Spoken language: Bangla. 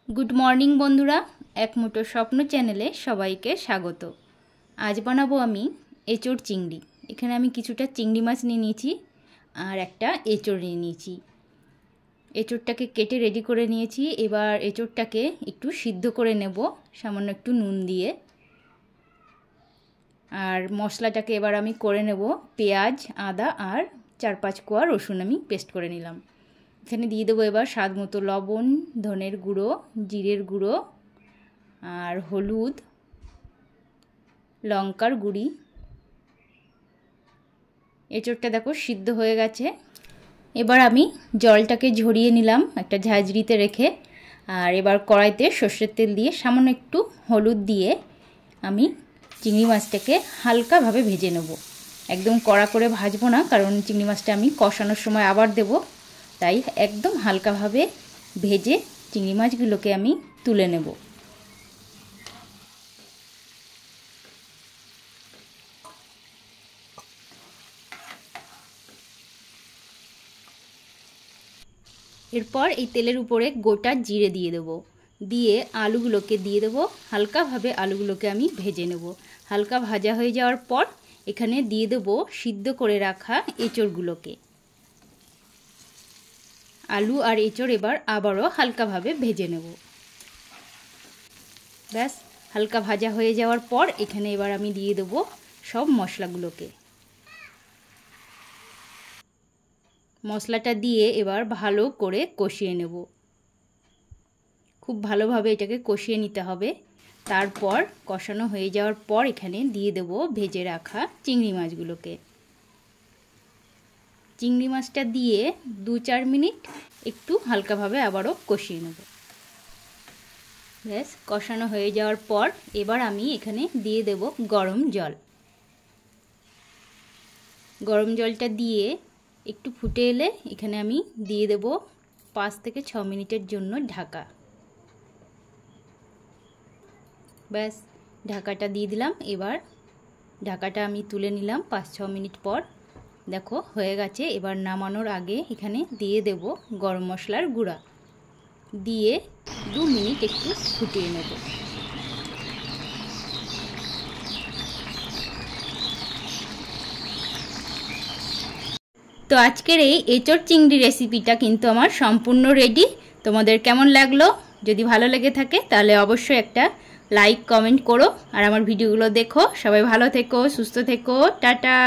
गुड मर्निंग बंधुरा एक मुठो स्वप्न चैनेले सबाइके स्वागत। आज बनाबो आमी एचोड़ चिंगड़ी। एखाने आमी किछुटा चिंगड़ी माछ निये निয়েছি আর একটা এচোড় নিয়ে নিয়েছি। এচোড়টাকে কেটে রেডি করে নিয়েছি। এবার এচোড়টাকে একটু সিদ্ধ করে নেব সামান্য একটু নুন দিয়ে। আর মশলাটাকে এবার আমি করে নেব পেঁয়াজ আদা আর 4-5 কোয়া রসুন আমি পেস্ট করে নিলাম। এখানে দিয়ে দেবো এবার স্বাদ মতো লবণ, ধনের গুঁড়ো, জিরের গুঁড়ো আর হলুদ, লঙ্কার গুঁড়ি। এচোড়টা দেখো সিদ্ধ হয়ে গেছে। এবার আমি জলটাকে ঝরিয়ে নিলাম একটা ঝাঁঝরিতে রেখে। আর এবার কড়াইতে সর্ষের তেল দিয়ে সামান্য একটু হলুদ দিয়ে আমি চিংড়ি মাছটাকে হালকাভাবে ভেজে নেব। একদম কড়া করে ভাজবো না, কারণ চিংড়ি মাছটা আমি কষানোর সময় আবার দেব। তাই একদম হালকাভাবে ভেজে চিংড়ি মাছগুলোকে আমি তুলে নেব। এরপর এই তেলের উপরে গোটা জিরে দিয়ে দেব, দিয়ে আলুগুলোকে দিয়ে দেব। হালকাভাবে আলুগুলোকে আমি ভেজে নেব। হালকা ভাজা হয়ে যাওয়ার পর এখানে দিয়ে দেব সিদ্ধ করে রাখা এঁচোড়গুলোকে। आलू और एचोड़ एबार आबारो हल्का भावे भेजे नेब। बस हल्का भाजा हो जाओयार पर एखाने एबार आमी दिए देब सब मशलागुलोके। मशलाटा दिए एबार भालो करे कषिये नेब। खूब भालोभावे एटाके कषिये निते होबे। तारपर कषानो हो जाओयार पर एखाने दिए देब भेजे राखा चिंगड़ी माछगुलोके। चिंगड़ी माछटा दिए 2-4 मिनट एकटू हल्का भावे आबारो कषिये नेब। बेस कषानो हो जाओयार पर एबार आमी एखाने दिए देब गरम जल। गरम जलटा दिए एकटू फुटे एले एखाने आमी दिए देब 5 থেকে 6 मिनिटेर जोन्नो ढाका। बेस ढाकाटा दिए दिलाम। एबार ढाकाटा आमी तुले निलाम 5-6 मिनट पर। देखो হয়ে গেছে। এবার নামানোর আগে এখানে দিয়ে দেব গরম মশলার গুঁড়া, দিয়ে 2 মিনিট একটু ফুটিয়ে নেব। তো আজকের এই এঁচোড় চিংড়ি রেসিপিটা কিন্তু আমার সম্পূর্ণ রেডি। তোমাদের কেমন লাগলো? যদি ভালো লেগে থাকে তাহলে অবশ্যই একটা লাইক কমেন্ট করো আর আমার ভিডিওগুলো দেখো। সবাই ভালো থেকো, সুস্থ থেকো, টাটা।